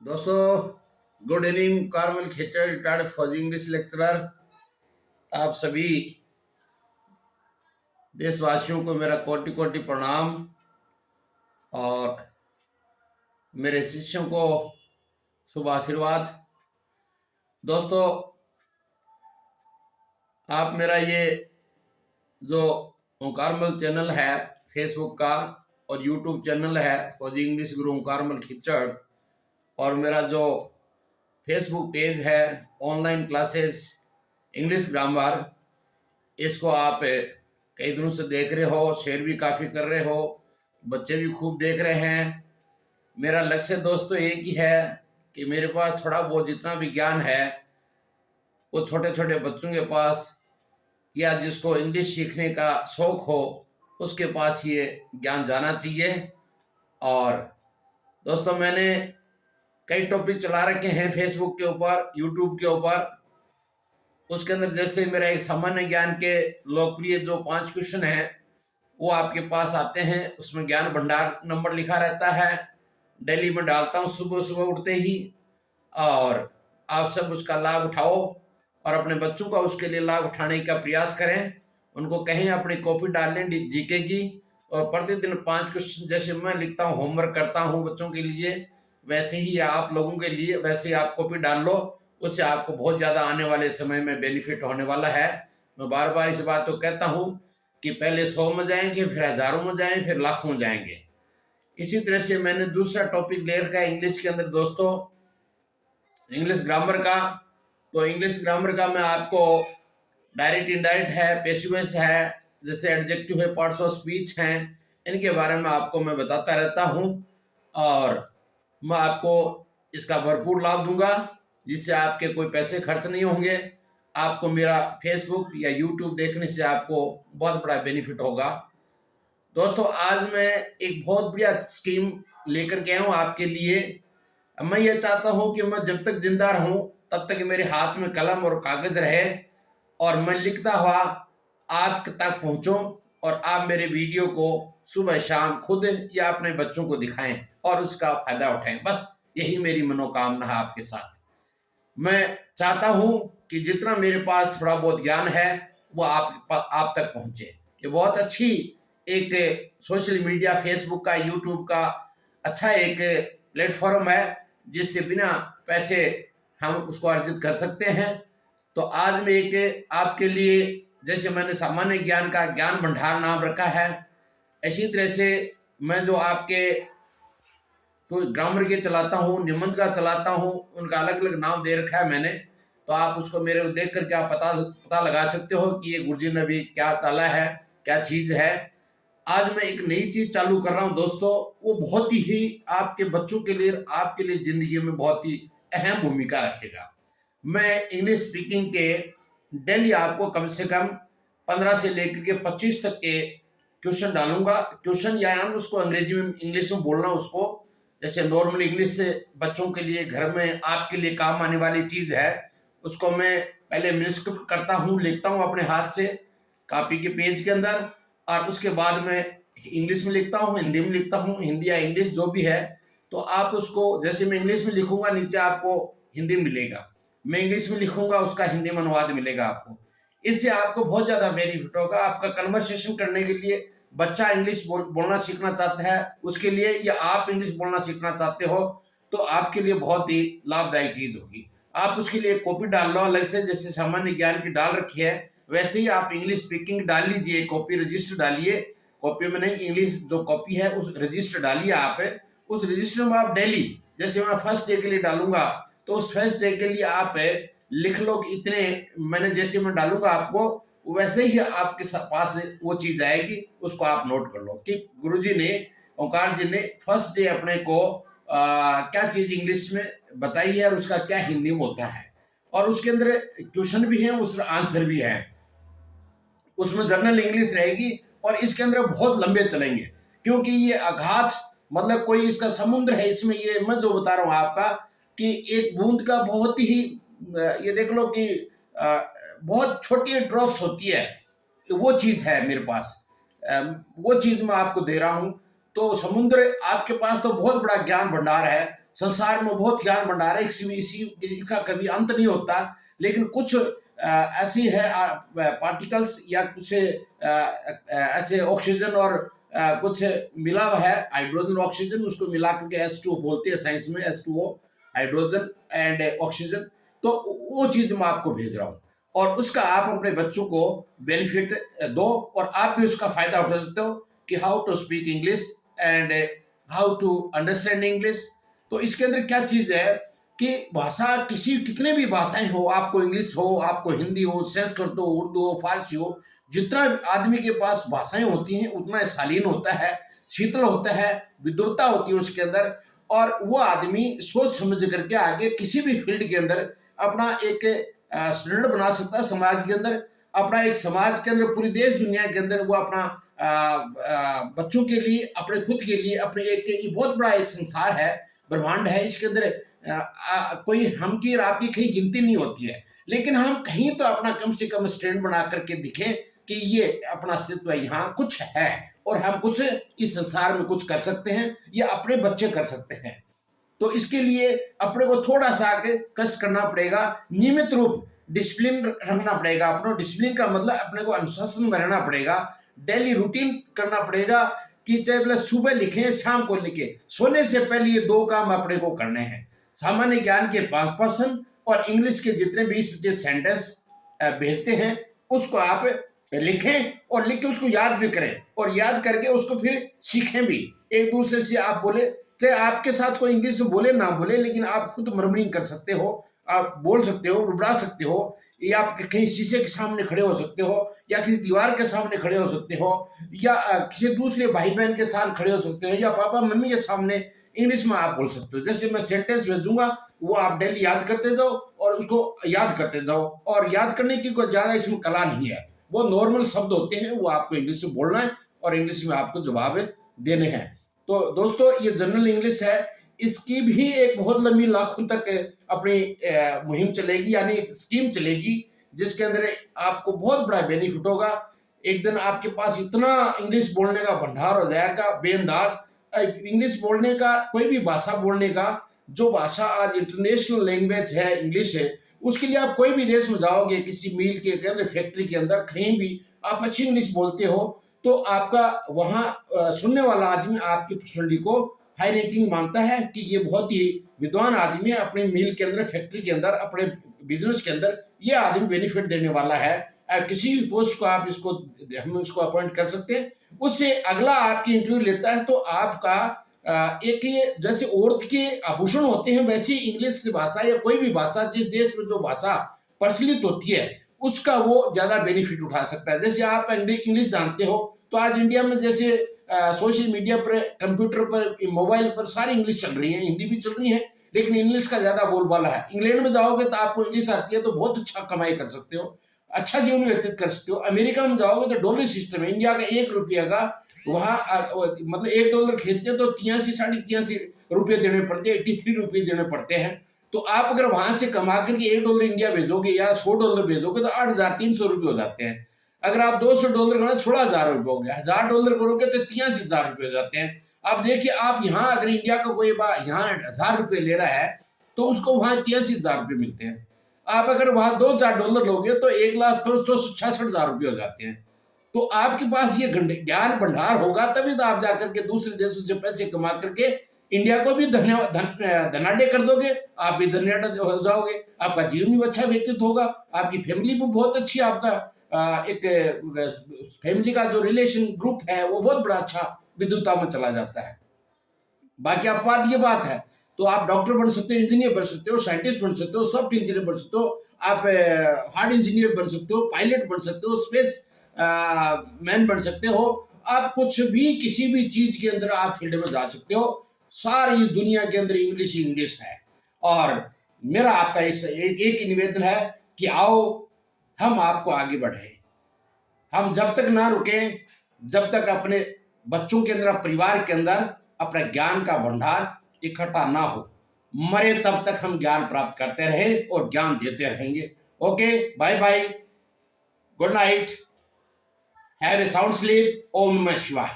दोस्तों, good evening. Carmel खेचर, retired फौजी इंग्लिश लेक्चरर। आप सभी देशवासियों को मेरा कोटि कोटि प्रणाम और मेरे शिष्यों को शुभ आशीर्वाद। दोस्तों, आप मेरा ये जो ओंकारमल चैनल है फेसबुक का और यूट्यूब चैनल है फौजी इंग्लिश गुरु ओंकारमल खिचड़, और मेरा जो फेसबुक पेज है ऑनलाइन क्लासेस इंग्लिश ग्रामर, इसको आप कई दिनों से देख रहे हो, शेयर भी काफ़ी कर रहे हो, बच्चे भी खूब देख रहे हैं। मेरा लक्ष्य दोस्तों एक ही है कि मेरे पास थोड़ा बहुत जितना भी ज्ञान है वो छोटे छोटे बच्चों के पास या जिसको इंग्लिश सीखने का शौक हो उसके पास ये ज्ञान जाना चाहिए। और दोस्तों, मैंने कई टॉपिक चला रखे हैं फेसबुक के ऊपर, यूट्यूब के ऊपर। उसके अंदर जैसे मेरा एक सामान्य ज्ञान के लोकप्रिय जो 5 क्वेश्चन हैं वो आपके पास आते हैं, उसमें ज्ञान भंडार नंबर लिखा रहता है। डेली में डालता हूँ सुबह सुबह उठते ही, और आप सब उसका लाभ उठाओ और अपने बच्चों का उसके लिए लाभ उठाने का प्रयास करें। उनको कहें अपनी कॉपी डाल लें जीके की, और प्रतिदिन 5 क्वेश्चन जैसे मैं लिखता हूँ, होमवर्क करता हूँ बच्चों के लिए, वैसे ही आप लोगों के लिए वैसे आप कॉपी डाल लो। उससे आपको बहुत ज़्यादा आने वाले समय में बेनिफिट होने वाला है। मैं बार बार इस बात को कहता हूँ कि पहले 100 में जाएंगे, फिर हज़ारों में जाएंगे, फिर लाखों में जाएंगे। इसी तरह से मैंने दूसरा टॉपिक ले रखा है इंग्लिश के अंदर दोस्तों, इंग्लिश ग्रामर का। तो इंग्लिश ग्रामर का मैं आपको डायरेक्ट इनडायरेक्ट है, पैसिव वॉइस है, जैसे एडजेक्टिव है, पार्ट्स ऑफ स्पीच हैं, इनके बारे में आपको मैं बताता रहता हूँ और मैं आपको इसका भरपूर लाभ दूंगा, जिससे आपके कोई पैसे खर्च नहीं होंगे। आपको मेरा फेसबुक या यूट्यूब देखने से आपको बहुत बड़ा बेनिफिट होगा। दोस्तों, आज मैं एक बहुत बढ़िया स्कीम लेकर के आया हूँ आपके लिए। मैं ये चाहता हूँ कि मैं जब तक जिंदा रहूं तब तक मेरे हाथ में कलम और कागज रहे और मैं लिखता हुआ आप तक पहुंचूं, और आप मेरे वीडियो को सुबह शाम खुद या अपने बच्चों को दिखाएं और उसका फायदा उठाएं। बस यही मेरी मनोकामना है आपके साथ। मैं चाहता हूं कि जितना मेरे पास थोड़ा बहुत ज्ञान है वो आप तक पहुंचे। ये बहुत अच्छी एक सोशल मीडिया, फेसबुक का, यूट्यूब का अच्छा एक प्लेटफॉर्म है, जिससे बिना पैसे हम उसको अर्जित कर सकते हैं। तो आज मैं एक आपके लिए, जैसे मैंने सामान्य ज्ञान का ज्ञान भंडार नाम रखा है, इसी तरह से मैं जो आपके तो ग्रामर के चलाता हूँ, निबंध का चलाता हूँ, उनका अलग अलग नाम दे रखा है मैंने। तो आप उसको मेरे को देख करके आप पता लगा सकते हो कि ये गुरुजी ने भी क्या डाला है, क्या चीज है। आज मैं एक नई चीज चालू कर रहा हूँ दोस्तों, वो बहुत ही आपके बच्चों के लिए, आपके लिए जिंदगी में बहुत ही अहम भूमिका रखेगा। मैं इंग्लिश स्पीकिंग के डेली आपको कम से कम 15 से लेकर के 25 तक के क्वेश्चन डालूंगा। क्वेश्चन या उसको अंग्रेजी में, इंग्लिश में बोलना उसको, जैसे नॉर्मल इंग्लिश से बच्चों के लिए घर में आपके लिए काम आने वाली चीज है, उसको मैं पहले मैन्युस्क्रिप्ट करता हूँ, लिखता हूँ अपने हाथ से कॉपी के पेज के अंदर, और उसके बाद में इंग्लिश में लिखता हूँ, हिंदी में लिखता हूँ, हिंदी या इंग्लिश जो भी है। तो आप उसको, जैसे मैं इंग्लिश में लिखूंगा नीचे आपको हिंदी मिलेगा, मैं इंग्लिश में लिखूंगा उसका हिंदी में अनुवाद मिलेगा आपको। इससे आपको बहुत ज्यादा बेनिफिट होगा। आपका कन्वर्सेशन करने के लिए, बच्चा इंग्लिश बोलना सीखना चाहता है उसके लिए, या आप इंग्लिश बोलना सीखना चाहते हो, तो आपके लिए बहुत ही लाभदायक चीज होगी। आप उसके लिए कॉपी डाल लो अलग से, जैसे सामान्य ज्ञान की डाल रखी है वैसे ही आप इंग्लिश स्पीकिंग डाल लीजिए, कॉपी रजिस्टर डालिए। कॉपी में नहीं, इंग्लिश जो कॉपी है उस रजिस्टर डालिए आप। उस रजिस्टर में आप डेली, जैसे मैं फर्स्ट डे के लिए डालूंगा तो उस फर्स्ट डे के लिए आप लिख लो कि इतने, मैंने जैसे मैं डालूंगा आपको वैसे ही आपके पास वो चीज आएगी, उसको आप नोट कर लो कि गुरुजी ने, ओंकार जी ने फर्स्ट डे अपने को क्या चीज इंग्लिश में बताई है और उसका क्या हिंदी में होता है। और उसके अंदर क्वेश्चन भी है, उस आंसर भी है, उसमें जर्नल इंग्लिश रहेगी, और इसके अंदर बहुत लंबे चलेंगे क्योंकि ये अगाध, मतलब कोई इसका समुद्र है इसमें। ये मैं जो बता रहा हूँ आपका कि एक बूंद का बहुत ही, ये देख लो कि बहुत छोटी ड्रॉप्स होती है, वो चीज है मेरे पास। वो चीज मैं आपको दे रहा हूं। तो समुद्र, आपके पास तो बहुत बड़ा ज्ञान भंडार है, संसार में बहुत ज्ञान भंडार है, इसी का कभी अंत नहीं होता। लेकिन कुछ ऐसी है पार्टिकल्स या कुछ ऐसे ऑक्सीजन और कुछ मिला हुआ है, हाइड्रोजन ऑक्सीजन, उसको मिला करके H2O बोलते हैं साइंस में, H2O, हाइड्रोजन एंड ऑक्सीजन। तो वो चीज मैं आपको भेज रहा हूँ, और उसका आप अपने बच्चों को बेनिफिट दो, और आप भी उसका फायदा उठा सकते हो कि how to speak English and how to understand English. तो इसके अंदर क्या चीज है कि भाषा, कितने भी भाषाएं हो, आपको इंग्लिश हो, आपको हिंदी हो, संस्कृत हो, उर्दू हो, फारसी हो, जितना आदमी के पास भाषाएं होती हैं उतना शालीन होता है, शीतल होता है, विद्वता होती है उसके अंदर, और वो आदमी सोच समझ करके आगे किसी भी फील्ड के अंदर अपना एक स्टैंडर्ड बना सकता है समाज के अंदर, अपना एक समाज के अंदर, पूरी देश दुनिया के अंदर वो अपना बच्चों के लिए, अपने खुद के लिए, अपने एक बहुत बड़ा एक संसार है, ब्रह्मांड है, इसके अंदर कोई हम की और आपकी कहीं गिनती नहीं होती है। लेकिन हम कहीं तो अपना कम से कम स्टैंड बना करके दिखें कि ये अपना अस्तित्व यहाँ कुछ है, और हम कुछ इस संसार में कुछ कर सकते हैं, या अपने बच्चे कर सकते हैं। तो इसके लिए अपने को थोड़ा सा आगे कष्ट करना पड़ेगा, नियमित रूप डिसिप्लिन रखना पड़ेगा। अपना डिसिप्लिन का मतलब अपने को अनुशासन में रहना पड़ेगा, डेली रूटीन करना पड़ेगा कि चाहे बोले सुबह लिखें शाम को लिखें, सोने से पहले ये 2 काम अपने को करने हैं। सामान्य ज्ञान के 5% और इंग्लिश के जितने 20-25 सेंटेंस भेजते हैं उसको आप लिखें, और लिख के उसको याद भी करें, और याद करके उसको फिर सीखें भी। एक दूसरे से आप बोले, चाहे आपके साथ कोई इंग्लिश में बोले ना बोले, लेकिन आप खुद मर्मरिंग कर सकते हो, आप बोल सकते हो, रुबड़ा सकते हो, या आप कहीं शीशे के सामने खड़े हो सकते हो, या किसी दीवार के सामने खड़े हो सकते हो, या किसी दूसरे भाई बहन के साथ खड़े हो सकते हो, या पापा मम्मी के सामने इंग्लिश में आप बोल सकते हो। जैसे मैं सेंटेंस भेजूंगा वो आप डेली याद करते जाओ, और उसको याद करते जाओ, और याद करने की कोई ज्यादा इसमें कला नहीं है, वो नॉर्मल शब्द होते हैं, वो आपको इंग्लिश में बोलना है और इंग्लिश में आपको जवाब देने हैं। तो दोस्तों ये जनरल इंग्लिश है, इसकी भी एक बहुत लंबी लाखों तक अपनी मुहिम चलेगी, यानी एक स्कीम चलेगी जिसके अंदर आपको बहुत बड़ा बेनिफिट होगा। एक दिन आपके पास इतना इंग्लिश बोलने का भंडार हो जाएगा बेअंदाज, इंग्लिश बोलने का, कोई भी भाषा बोलने का, जो भाषा आज इंटरनेशनल लैंग्वेज है इंग्लिश है, उसके लिए आप कोई भी देश में जाओगे, किसी मिल के अंदर, फैक्ट्री के अंदर, कहीं भी आप अच्छी इंग्लिश बोलते हो तो आपका वहाँ सुनने वाला आदमी आपकी पर्सनैलिटी को हाई रेटिंग मानता है कि ये बहुत ही विद्वान आदमी है, अपने मिल के अंदर, फैक्ट्री के अंदर, अपने बिजनेस के अंदर ये आदमी बेनिफिट देने वाला है। किसी भी पोस्ट को आप इसको, हम इसको अपॉइंट कर सकते हैं। उससे अगला आपकी इंटरव्यू लेता है तो आपका एक ये जैसे औरत के आभूषण होते हैं, वैसे इंग्लिश भाषा या कोई भी भाषा, जिस देश में जो भाषा प्रचलित होती है उसका वो ज्यादा बेनिफिट उठा सकता है। जैसे आप इंग्लिश जानते हो तो आज इंडिया में जैसे सोशल मीडिया पर, कंप्यूटर पर, मोबाइल पर सारी इंग्लिश चल रही है, हिंदी भी चल रही है, लेकिन इंग्लिश का ज्यादा बोलबाला है। इंग्लैंड में जाओगे तो आपको इंग्लिश आती है तो बहुत अच्छा कमाई कर सकते हो, अच्छा जीवन व्यतीत कर सकते हो। अमेरिका में जाओगे तो डॉलर सिस्टम है, इंडिया का 1 रुपया का वहाँ मतलब $1 खरीदते तो 83-83.5 देने पड़ते हैं, 83 रुपये देने पड़ते हैं। तो आप अगर वहां से कमा करके $1 इंडिया भेजोगे या $100 भेजोगे तो 8,300 रुपये हो जाते हैं। अगर आप $200 करो 16,000 रुपये हो गया, $1,000 करोगे तो 83,000 रुपये हो जाते हैं। आप देखिए, आप यहाँ अगर इंडिया का कोई यहाँ 1,000 रुपये ले रहा है तो उसको वहां 83,000 रुपये मिलते हैं। आप अगर वहां $2,000 लोगे तो 1,66,000 रुपये हो जाते हैं। तो आपके पास ये ज्ञान भंडार होगा तभी तो आप जाकर के दूसरे देशों से पैसे कमा करके इंडिया को भी धनाढ़ कर दोगे, आप भी धनाढ़ हो जाओगे, आपका जीवन भी अच्छा व्यतीत होगा, आपकी फैमिली भी बहुत अच्छी, आपका एक फैमिली का जो रिलेशन ग्रुप है वो बहुत बड़ा अच्छा विद्युता में चला जाता है। बाकी अपवाद ये बात है तो आप डॉक्टर बन सकते हो, इंजीनियर बन सकते हो, साइंटिस्ट बन सकते हो, सॉफ्ट इंजीनियर बन सकते हो, आप हार्ड इंजीनियर बन सकते हो, पायलट बन सकते हो, स्पेस मैन बन सकते हो, आप कुछ भी किसी भी चीज के अंदर आप फील्ड में जा सकते हो। सारी इस दुनिया के अंदर इंग्लिश ही इंग्लिश है। और मेरा आपका एक ही निवेदन है कि आओ हम आपको आगे बढ़ाएं। हम जब तक ना रुके, जब तक अपने बच्चों के अंदर, परिवार के अंदर अपना ज्ञान का भंडार इकट्ठा ना हो, मरे तब तक हम ज्ञान प्राप्त करते रहे और ज्ञान देते रहेंगे। Okay, bye bye, good night, have a sound sleep. ओम नमः शिवाय।